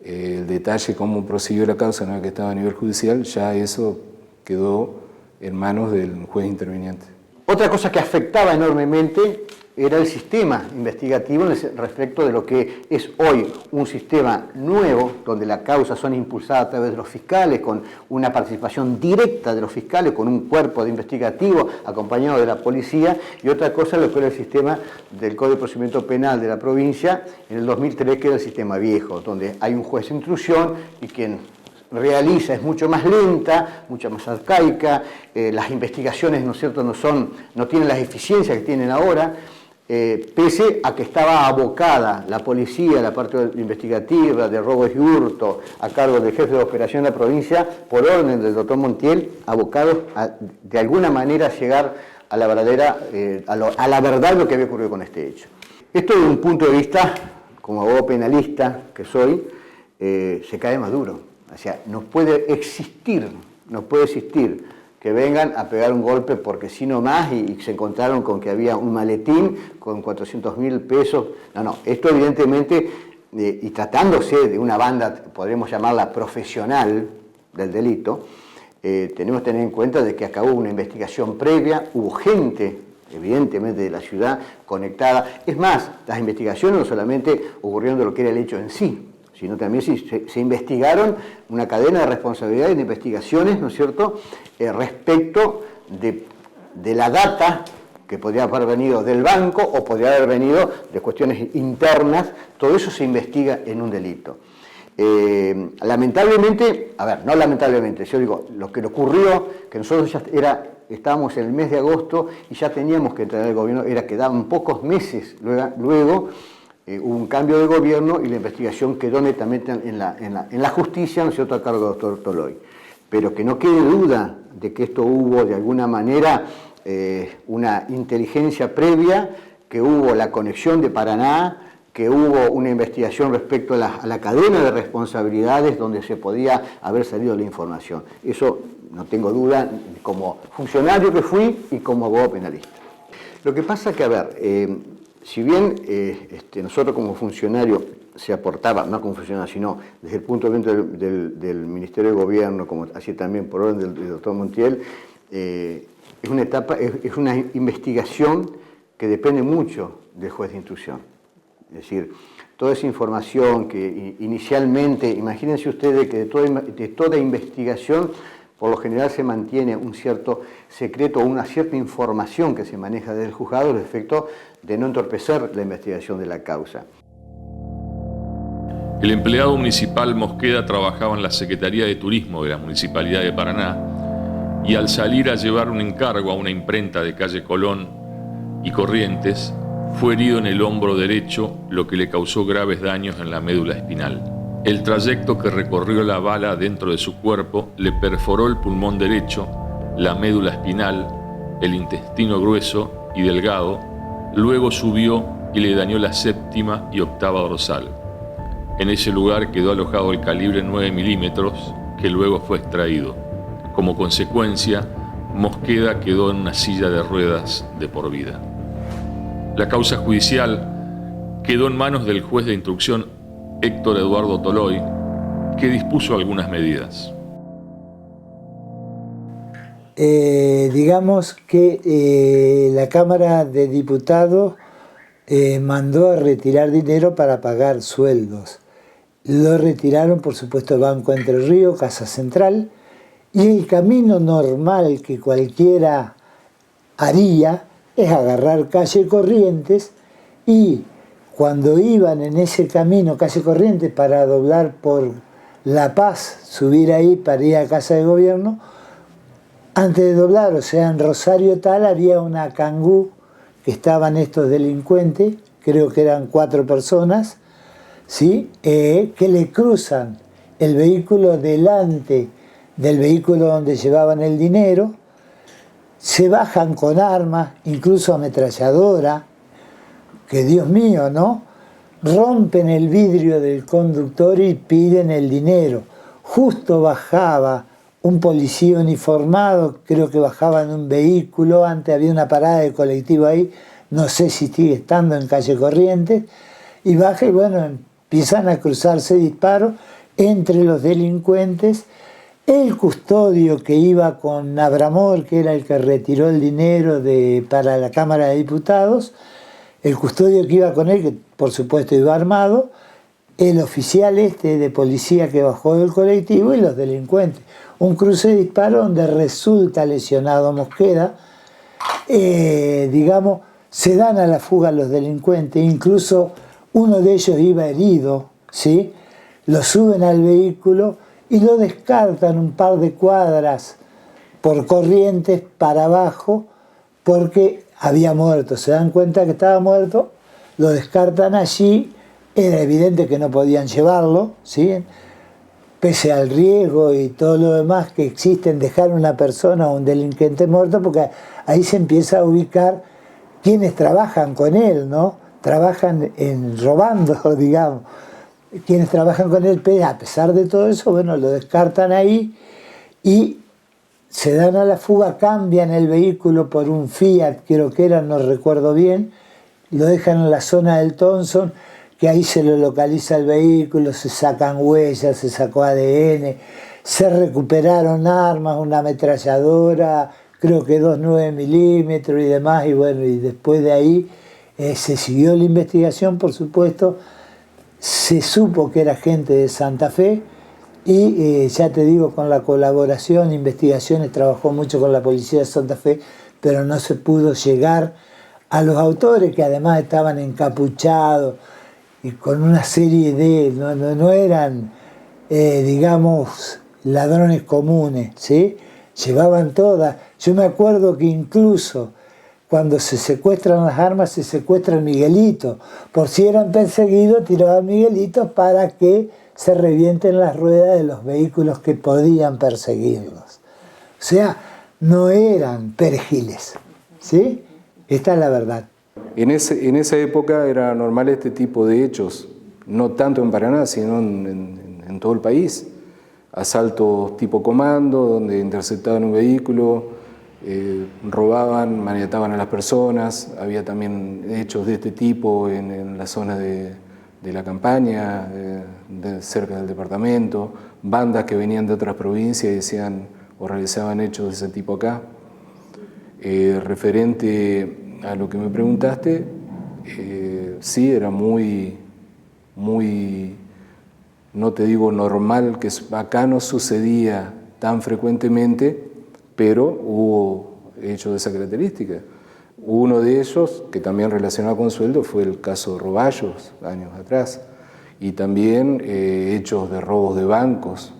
el detalle, cómo prosiguió la causa una vez que estaba a nivel judicial, ya eso quedó en manos del juez interviniente. Otra cosa que afectaba enormemente era el sistema investigativo respecto de lo que es hoy un sistema nuevo, donde las causas son impulsadas a través de los fiscales, con una participación directa de los fiscales, con un cuerpo de investigativo acompañado de la policía, y otra cosa lo que era el sistema del Código de Procedimiento Penal de la provincia en el 2003, que era el sistema viejo, donde hay un juez de instrucción y quien realiza es mucho más lenta, mucho más arcaica, las investigaciones, ¿no es cierto?, no tienen las eficiencias que tienen ahora. Pese a que estaba abocada la policía, la parte investigativa de robos y hurto, a cargo del jefe de operación de la provincia, por orden del doctor Montiel, abocados a, de alguna manera, llegar a la verdad de lo que había ocurrido con este hecho. Esto, desde un punto de vista, como abogado penalista que soy, se cae más duro. O sea, no puede existir que vengan a pegar un golpe porque sí nomás y se encontraron con que había un maletín con 400.000 pesos. No, esto evidentemente, y tratándose de una banda, podremos llamarla profesional del delito, tenemos que tener en cuenta de que acabó una investigación previa, hubo gente, evidentemente, de la ciudad conectada. Es más, las investigaciones no solamente ocurrieron de lo que era el hecho en sí, sino también se investigaron una cadena de responsabilidades de investigaciones, ¿no es cierto?, respecto de la data que podría haber venido del banco o podría haber venido de cuestiones internas. Todo eso se investiga en un delito. Lamentablemente, no lamentablemente, yo digo, lo que ocurrió, que nosotros ya estábamos en el mes de agosto y ya teníamos que entrar al gobierno, era que daban pocos meses luego hubo un cambio de gobierno y la investigación quedó netamente en la justicia, ¿no es cierto?, a cargo del doctor Toloy. Pero que no quede duda de que esto hubo de alguna manera una inteligencia previa, que hubo la conexión de Paraná, que hubo una investigación respecto a la cadena de responsabilidades donde se podía haber salido la información. Eso no tengo duda, como funcionario que fui y como abogado penalista. Lo que pasa que, si bien nosotros como funcionario se aportaba, no como funcionario, sino desde el punto de vista del Ministerio de Gobierno, como así también por orden del doctor Montiel, es una investigación que depende mucho del juez de instrucción. Es decir, toda esa información que inicialmente, imagínense ustedes que de toda investigación, por lo general se mantiene un cierto secreto o una cierta información que se maneja desde el juzgado respecto de no entorpecer la investigación de la causa. El empleado municipal Mosqueda trabajaba en la Secretaría de Turismo de la Municipalidad de Paraná y al salir a llevar un encargo a una imprenta de calle Colón y Corrientes, fue herido en el hombro derecho, lo que le causó graves daños en la médula espinal. El trayecto que recorrió la bala dentro de su cuerpo le perforó el pulmón derecho, la médula espinal, el intestino grueso y delgado, luego subió y le dañó la séptima y octava dorsal. En ese lugar quedó alojado el calibre 9 milímetros, que luego fue extraído. Como consecuencia, Mosqueda quedó en una silla de ruedas de por vida. La causa judicial quedó en manos del juez de instrucción Héctor Eduardo Toloy, que dispuso algunas medidas. digamos que la Cámara de Diputados mandó a retirar dinero para pagar sueldos. Lo retiraron, por supuesto, Banco Entre Ríos, Casa Central, y el camino normal que cualquiera haría es agarrar calle Corrientes, y cuando iban en ese camino, calle Corrientes, para doblar por La Paz, subir ahí para ir a Casa de Gobierno, antes de doblar, o sea, en Rosario Tal, había una cangú que estaban estos delincuentes, creo que eran 4 personas, ¿sí? Que le cruzan el vehículo delante del vehículo donde llevaban el dinero, se bajan con armas, incluso ametralladora, que Dios mío, ¿no? Rompen el vidrio del conductor y piden el dinero. Justo bajaba un policía uniformado, creo que bajaba en un vehículo, antes había una parada de colectivo ahí, no sé si sigue estando en calle Corrientes, y baja y bueno, empiezan a cruzarse disparos entre los delincuentes. El custodio que iba con Abramor, que era el que retiró el dinero para la Cámara de Diputados, el custodio que iba con él, que por supuesto iba armado, el oficial de policía que bajó del colectivo y los delincuentes. Un cruce de disparos donde resulta lesionado Mosqueda, digamos, se dan a la fuga los delincuentes, incluso uno de ellos iba herido, ¿sí? Lo suben al vehículo y lo descartan un par de cuadras por Corrientes para abajo porque había muerto. Se dan cuenta que estaba muerto, lo descartan allí, era evidente que no podían llevarlo, ¿sí? Pese al riesgo y todo lo demás que existe en dejar una persona o un delincuente muerto, porque ahí se empieza a ubicar quienes trabajan con él, ¿no? Trabajan robando, digamos. Quienes trabajan con él, a pesar de todo eso, bueno, lo descartan ahí y se dan a la fuga, cambian el vehículo por un Fiat, creo que era, no recuerdo bien, lo dejan en la zona del Thompson, que ahí se lo localiza el vehículo, se sacan huellas, se sacó ADN, se recuperaron armas, una ametralladora, creo que 2 9 milímetros y demás, y bueno, y después de ahí se siguió la investigación, por supuesto, se supo que era gente de Santa Fe y ya te digo, con la colaboración, investigaciones, trabajó mucho con la policía de Santa Fe, pero no se pudo llegar a los autores, que además estaban encapuchados y con una serie de, no eran, digamos, ladrones comunes, ¿sí? Llevaban todas. Yo me acuerdo que incluso cuando se secuestran las armas, se secuestra el Miguelito. Por si eran perseguidos, tiraban Miguelitos para que se revienten las ruedas de los vehículos que podían perseguirlos. O sea, no eran perejiles, ¿sí? Esta es la verdad. En esa época era normal este tipo de hechos, no tanto en Paraná, sino en todo el país. Asaltos tipo comando, donde interceptaban un vehículo, robaban, maniataban a las personas. Había también hechos de este tipo en la zona de la campaña, cerca del departamento, bandas que venían de otras provincias y decían o realizaban hechos de ese tipo acá. Referente a lo que me preguntaste, sí, era muy, no te digo normal, que acá no sucedía tan frecuentemente, pero hubo hechos de esa característica. Uno de ellos, que también relacionado con sueldo, fue el caso de Roballos, años atrás, y también hechos de robos de bancos,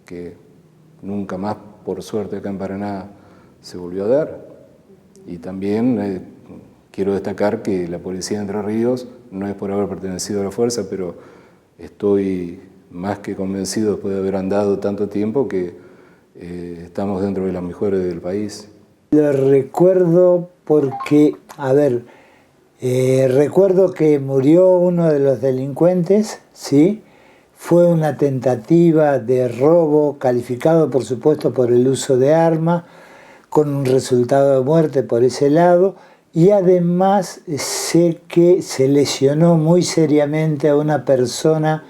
que nunca más, por suerte, acá en Paraná se volvió a dar. Y también quiero destacar que la policía de Entre Ríos, no es por haber pertenecido a la fuerza, pero estoy más que convencido después de haber andado tanto tiempo que estamos dentro de las mejores del país. Lo recuerdo porque, recuerdo que murió uno de los delincuentes, ¿sí? Fue una tentativa de robo, calificado por supuesto por el uso de arma, con un resultado de muerte por ese lado, y además sé que se lesionó muy seriamente a una persona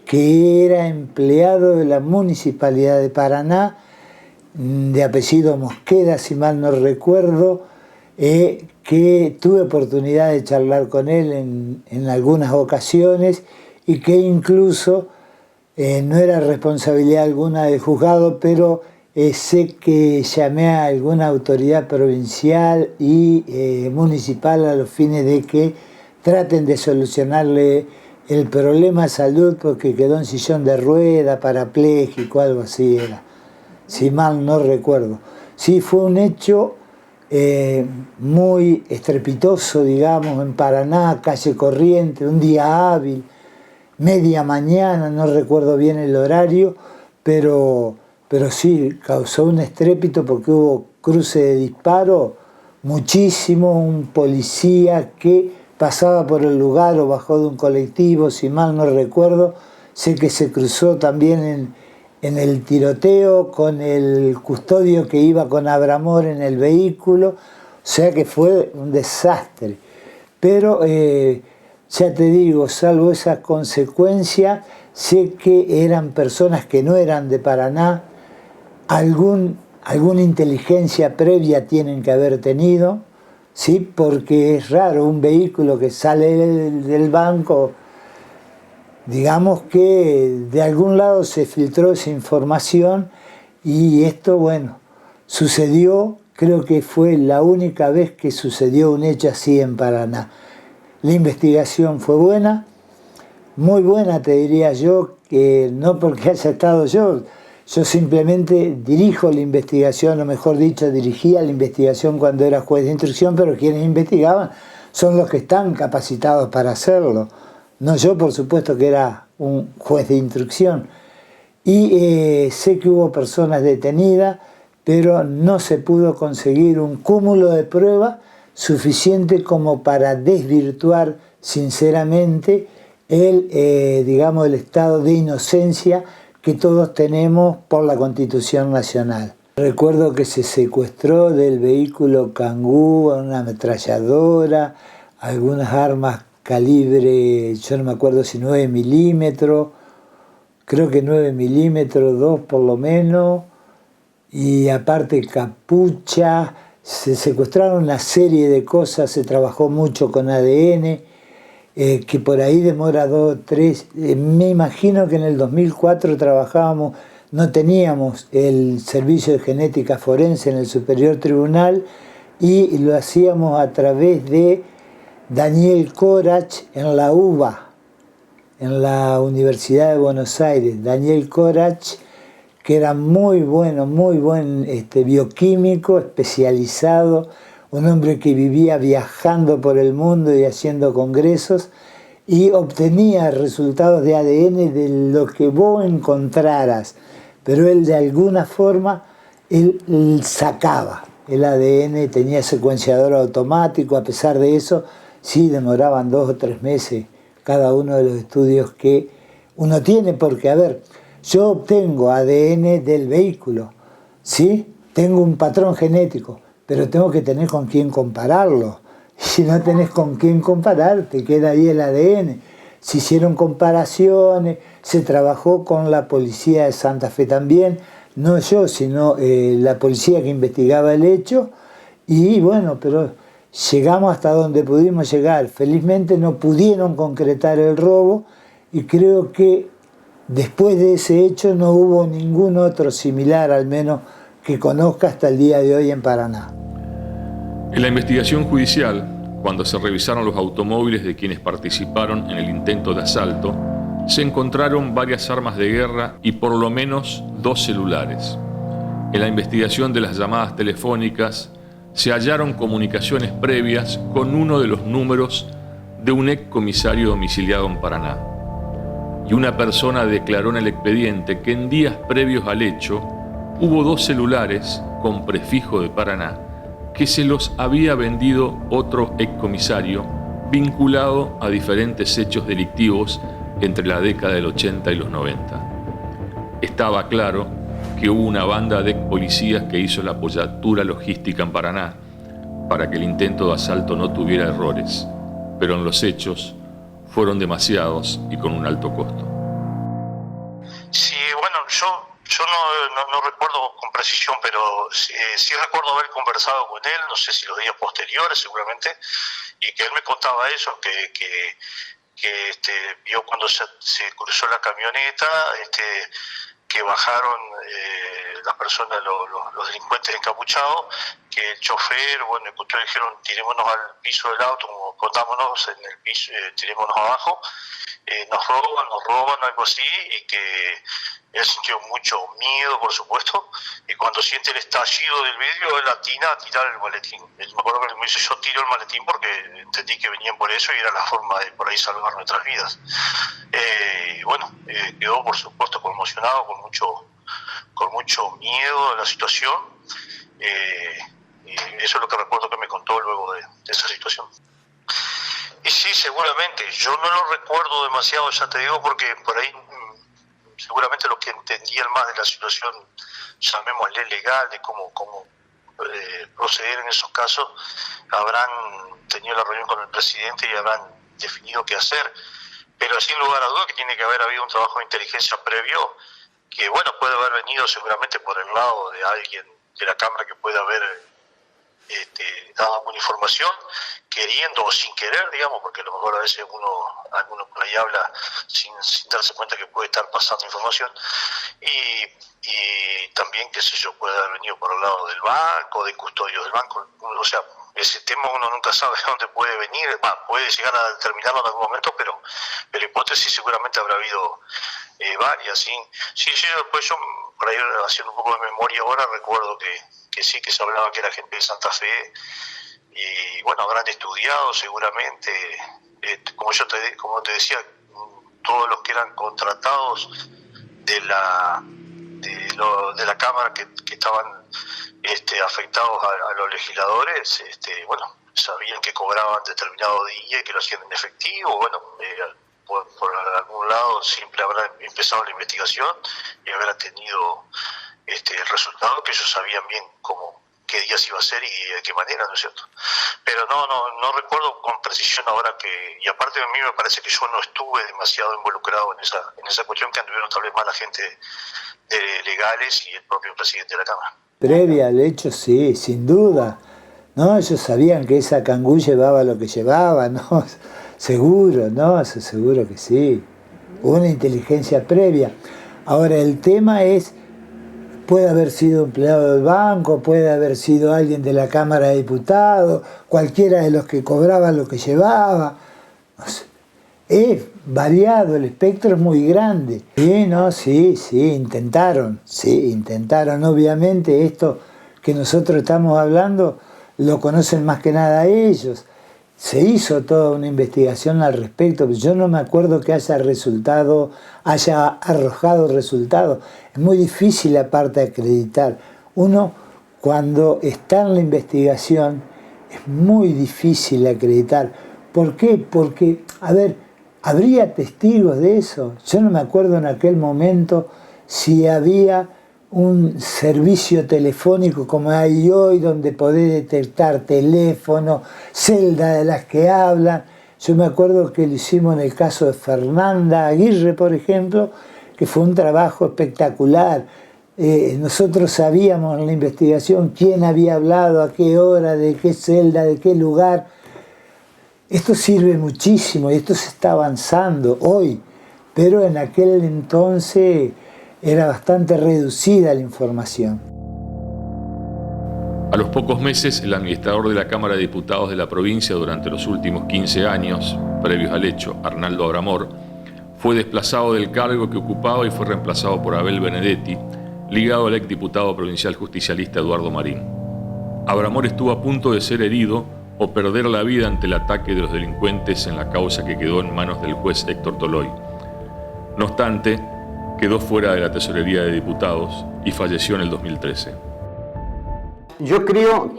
que era empleado de la Municipalidad de Paraná de apellido Mosqueda, si mal no recuerdo, que tuve oportunidad de charlar con él en algunas ocasiones y que incluso no era responsabilidad alguna del juzgado, pero sé que llamé a alguna autoridad provincial y municipal a los fines de que traten de solucionarle el problema de salud porque quedó en sillón de rueda, parapléjico, algo así era, si mal no recuerdo. Sí, fue un hecho muy estrepitoso, digamos, en Paraná, calle Corriente, un día hábil, media mañana, no recuerdo bien el horario, pero sí, causó un estrépito porque hubo cruce de disparo, muchísimo, un policía que pasaba por el lugar o bajó de un colectivo, si mal no recuerdo, sé que se cruzó también en el tiroteo con el custodio que iba con Abramor en el vehículo, o sea que fue un desastre. Pero ya te digo, salvo esa consecuencia, sé que eran personas que no eran de Paraná, alguna inteligencia previa tienen que haber tenido, ¿sí? Porque es raro un vehículo que sale del banco, digamos que de algún lado se filtró esa información y esto, bueno, sucedió, creo que fue la única vez que sucedió un hecho así en Paraná. La investigación fue buena, muy buena te diría yo, que no porque haya estado yo simplemente dirijo la investigación, o mejor dicho, dirigía la investigación cuando era juez de instrucción, pero quienes investigaban son los que están capacitados para hacerlo. No yo, por supuesto, que era un juez de instrucción. Y sé que hubo personas detenidas, pero no se pudo conseguir un cúmulo de pruebas suficiente como para desvirtuar sinceramente digamos, el estado de inocencia que todos tenemos por la Constitución Nacional. Recuerdo que se secuestró del vehículo Kangoo una ametralladora, algunas armas calibre, yo no me acuerdo si 9 milímetros, creo que 9 milímetros, 2 por lo menos, y aparte capucha, se secuestraron una serie de cosas, se trabajó mucho con ADN, que por ahí demora 2 o 3, me imagino que en el 2004 trabajábamos, no teníamos el servicio de genética forense en el Superior Tribunal y lo hacíamos a través de Daniel Corach en la UBA, en la Universidad de Buenos Aires. Daniel Corach, que era muy buen bioquímico, especializado, un hombre que vivía viajando por el mundo y haciendo congresos y obtenía resultados de ADN de lo que vos encontraras, pero él de alguna forma él sacaba el ADN, tenía secuenciador automático, a pesar de eso sí demoraban 2 o 3 meses cada uno de los estudios que uno tiene, porque a ver, yo obtengo ADN del vehículo, ¿sí? Tengo un patrón genético, pero tengo que tener con quién compararlo. Si no tenés con quién comparar, te queda ahí el ADN. Se hicieron comparaciones, se trabajó con la policía de Santa Fe también, no yo, sino la policía que investigaba el hecho, y bueno, pero llegamos hasta donde pudimos llegar. Felizmente no pudieron concretar el robo, y creo que después de ese hecho no hubo ningún otro similar, al menos que conozca hasta el día de hoy en Paraná. En la investigación judicial, cuando se revisaron los automóviles de quienes participaron en el intento de asalto, se encontraron varias armas de guerra y por lo menos 2 celulares. En la investigación de las llamadas telefónicas se hallaron comunicaciones previas con uno de los números de un excomisario domiciliado en Paraná. Y una persona declaró en el expediente que en días previos al hecho hubo 2 celulares con prefijo de Paraná que se los había vendido otro excomisario vinculado a diferentes hechos delictivos entre la década del 80 y los 90. Estaba claro que hubo una banda de policías que hizo la apoyatura logística en Paraná para que el intento de asalto no tuviera errores, pero en los hechos fueron demasiados y con un alto costo. Sí, bueno, yo Yo no recuerdo con precisión, pero sí recuerdo haber conversado con él, no sé si los días posteriores seguramente, y que él me contaba eso, que vio cuando se cruzó la camioneta, que bajaron las personas, los delincuentes encapuchados, que el chofer, bueno, el conductor dijeron tirémonos al piso del auto, como contámonos en el piso, tirémonos abajo, nos roban, algo así, y que él sintió mucho miedo, por supuesto, y cuando siente el estallido del vidrio, él atina a tirar el maletín. Me acuerdo que me dice, yo tiro el maletín porque entendí que venían por eso y era la forma de por ahí salvar nuestras vidas. Quedó, por supuesto, conmocionado, con mucho miedo de la situación, y eso es lo que recuerdo que me contó luego de esa situación. Y sí, seguramente, yo no lo recuerdo demasiado, ya te digo, porque por ahí seguramente los que entendían más de la situación, llamémosle legal, de cómo proceder en esos casos, habrán tenido la reunión con el presidente y habrán definido qué hacer. Pero sin lugar a duda que tiene que haber habido un trabajo de inteligencia previo que, bueno, puede haber venido seguramente por el lado de alguien de la Cámara que puede haber dado alguna información, queriendo o sin querer, digamos, porque a lo mejor a veces alguno por ahí habla sin darse cuenta que puede estar pasando información, y también, qué sé yo, puede haber venido por el lado del banco, de custodios del banco, o sea, ese tema uno nunca sabe dónde puede venir, puede llegar a determinarlo en algún momento, pero hipótesis seguramente habrá habido varias, ¿sí? Sí, después yo, por ahí haciendo un poco de memoria ahora, recuerdo que sí, que se hablaba que era gente de Santa Fe, y bueno, habrán estudiado seguramente, como te decía, todos los que eran contratados de la Cámara que estaban afectados a los legisladores, bueno, sabían que cobraban determinado día y que lo hacían en efectivo, bueno, por algún lado siempre habrán empezado la investigación y habrán tenido el resultado, que ellos sabían bien qué días iba a ser y de qué manera, ¿no es cierto? Pero no recuerdo con precisión ahora y aparte de mí me parece que yo no estuve demasiado involucrado en esa cuestión, que anduvieron tal vez más la gente de legales y el propio presidente de la Cámara. Previa al hecho, sí, sin duda. No, ellos sabían que esa cangú llevaba lo que llevaba, ¿no? Seguro, ¿no? Eso seguro que sí. Hubo una inteligencia previa. Ahora, el tema es, puede haber sido empleado del banco, puede haber sido alguien de la Cámara de Diputados, cualquiera de los que cobraba lo que llevaba. No sé. Es variado, el espectro es muy grande. Sí, intentaron. Obviamente esto que nosotros estamos hablando lo conocen más que nada ellos. Se hizo toda una investigación al respecto, pero yo no me acuerdo que haya arrojado resultados. Es muy difícil aparte acreditar. Uno, cuando está en la investigación, es muy difícil acreditar. ¿Por qué? Porque, ¿habría testigos de eso? Yo no me acuerdo en aquel momento si había un servicio telefónico como hay hoy, donde podés detectar teléfono, celdas de las que hablan. Yo me acuerdo que lo hicimos en el caso de Fernanda Aguirre, por ejemplo, que fue un trabajo espectacular. Nosotros sabíamos en la investigación quién había hablado, a qué hora, de qué celda, de qué lugar. Esto sirve muchísimo y esto se está avanzando hoy, pero en aquel entonces era bastante reducida la información. A los pocos meses, el administrador de la Cámara de Diputados de la provincia durante los últimos 15 años, previos al hecho, Arnaldo Abramor, fue desplazado del cargo que ocupaba y fue reemplazado por Abel Benedetti, ligado al exdiputado provincial justicialista Eduardo Marín. Abramor estuvo a punto de ser herido o perder la vida ante el ataque de los delincuentes en la causa que quedó en manos del juez Héctor Toloy. No obstante, quedó fuera de la tesorería de diputados y falleció en el 2013. Yo creo,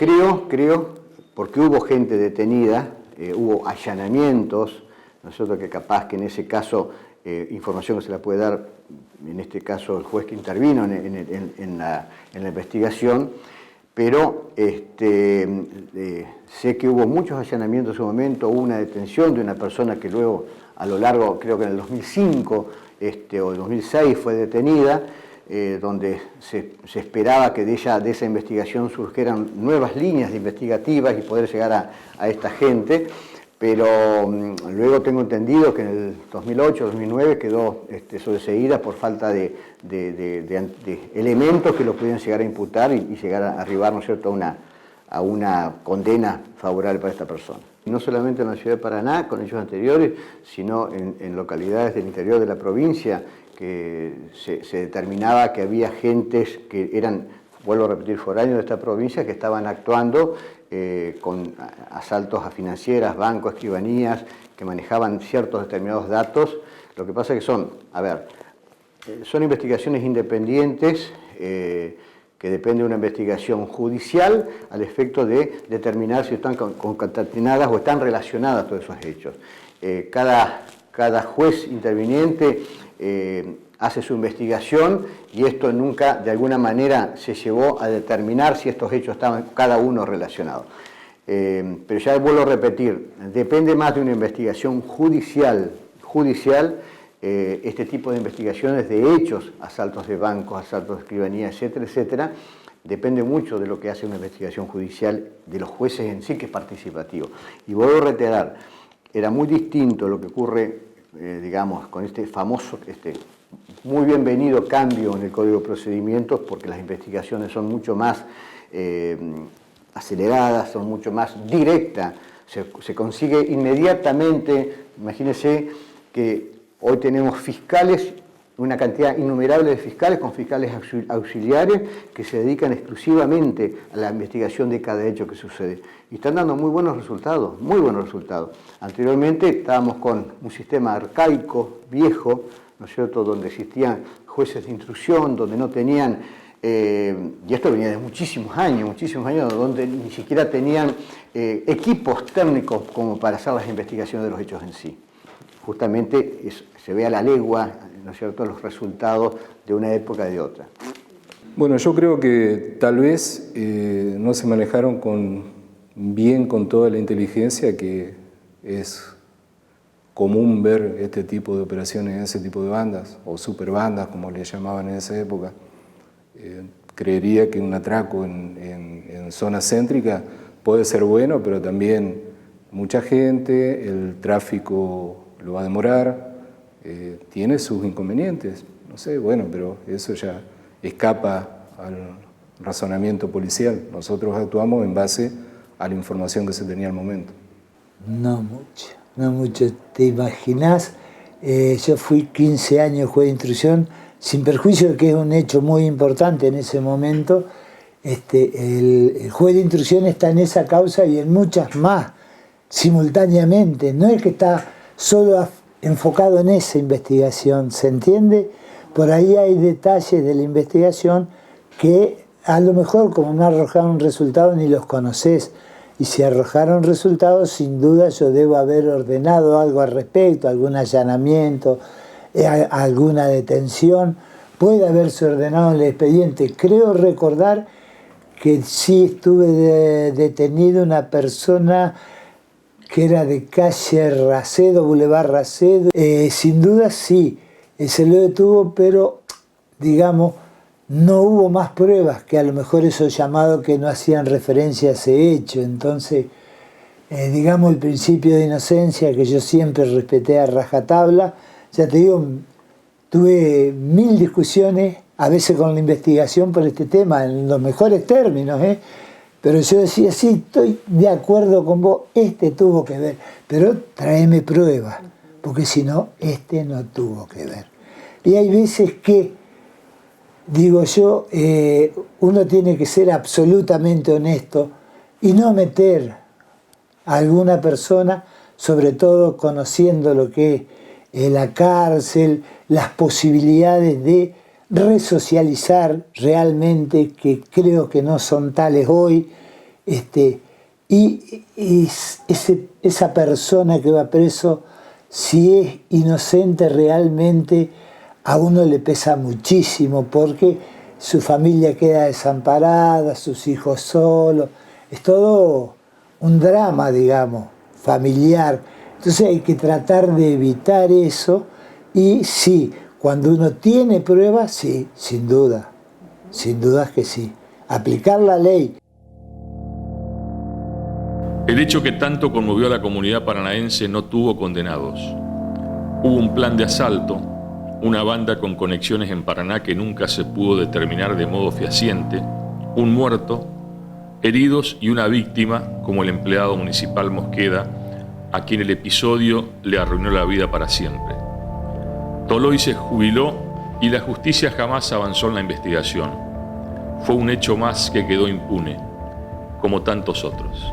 porque hubo gente detenida, hubo allanamientos, nosotros que capaz que en ese caso información que se la puede dar, en este caso el juez que intervino en la investigación, pero sé que hubo muchos allanamientos en su momento, hubo una detención de una persona que luego a lo largo, creo que en el 2005 o el 2006 fue detenida, donde se esperaba que de esa investigación surgieran nuevas líneas investigativas y poder llegar a esta gente, pero luego tengo entendido que en el 2008-2009 quedó sobreseída por falta de elementos que lo pudieran llegar a imputar y llegar a arribar, ¿no es cierto?, a una condena favorable para esta persona. No solamente en la ciudad de Paraná, con hechos anteriores, sino en localidades del interior de la provincia, que se determinaba que había gentes que eran, vuelvo a repetir, foráneos de esta provincia, que estaban actuando con asaltos a financieras, bancos, escribanías, que manejaban ciertos determinados datos. Lo que pasa es que son investigaciones independientes que dependen de una investigación judicial al efecto de determinar si están concatenadas o están relacionadas todos esos hechos. Cada juez interviniente hace su investigación y esto nunca de alguna manera se llevó a determinar si estos hechos estaban cada uno relacionados. Pero ya vuelvo a repetir, depende más de una investigación judicial, este tipo de investigaciones de hechos, asaltos de bancos, asaltos de escribanía, etcétera, etcétera, depende mucho de lo que hace una investigación judicial, de los jueces en sí, que es participativo. Y vuelvo a reiterar, era muy distinto lo que ocurre, digamos, con este famoso, muy bienvenido cambio en el Código de Procedimientos, porque las investigaciones son mucho más aceleradas, son mucho más directas, se consigue inmediatamente. Imagínense que hoy tenemos fiscales, una cantidad innumerable de fiscales con fiscales auxiliares que se dedican exclusivamente a la investigación de cada hecho que sucede. Y están dando muy buenos resultados, muy buenos resultados. Anteriormente estábamos con un sistema arcaico, viejo, ¿no es cierto?, donde existían jueces de instrucción, donde no tenían, y esto venía de muchísimos años, donde ni siquiera tenían equipos técnicos como para hacer las investigaciones de los hechos en sí. Justamente se ve a la legua, ¿no es cierto?, los resultados de una época y de otra. Bueno, yo creo que tal vez no se manejaron bien con toda la inteligencia que es común ver este tipo de operaciones en ese tipo de bandas, o superbandas, como le llamaban en esa época. Creería que un atraco en zona céntrica puede ser bueno, pero también mucha gente, el tráfico lo va a demorar, tiene sus inconvenientes, no sé, bueno, pero eso ya escapa al razonamiento policial. Nosotros actuamos en base a la información que se tenía al momento. No mucho. ¿Te imaginás? Yo fui 15 años juez de instrucción, sin perjuicio de que es un hecho muy importante en ese momento. El juez de instrucción está en esa causa y en muchas más, simultáneamente. No es que está solo enfocado en esa investigación, ¿se entiende? Por ahí hay detalles de la investigación que a lo mejor, como no arrojaron resultados, ni los conocés. Y si arrojaron resultados, sin duda yo debo haber ordenado algo al respecto, algún allanamiento, alguna detención. Puede haberse ordenado en el expediente. Creo recordar que sí estuve detenido una persona que era de calle Racedo, Boulevard Racedo. Sin duda sí, se lo detuvo, pero digamos, no hubo más pruebas que a lo mejor esos llamados que no hacían referencia a ese hecho. Entonces, digamos, el principio de inocencia que yo siempre respeté a rajatabla, ya te digo, tuve 1000 discusiones, a veces con la investigación por este tema, en los mejores términos, pero yo decía, sí, estoy de acuerdo con vos, tuvo que ver, pero tráeme pruebas, porque si no, no tuvo que ver. Y hay veces que, digo yo, uno tiene que ser absolutamente honesto y no meter a alguna persona, sobre todo conociendo lo que es la cárcel, las posibilidades de resocializar realmente, que creo que no son tales hoy, y esa persona que va preso, si es inocente realmente, a uno le pesa muchísimo, porque su familia queda desamparada, sus hijos solos, es todo un drama, digamos, familiar. Entonces hay que tratar de evitar eso, y sí, Cuando uno tiene pruebas, sí, sin duda que sí. Aplicar la ley. El hecho que tanto conmovió a la comunidad paranaense no tuvo condenados. Hubo un plan de asalto, una banda con conexiones en Paraná que nunca se pudo determinar de modo fehaciente, un muerto, heridos y una víctima como el empleado municipal Mosqueda, a quien el episodio le arruinó la vida para siempre. Toloy se jubiló y la justicia jamás avanzó en la investigación. Fue un hecho más que quedó impune, como tantos otros.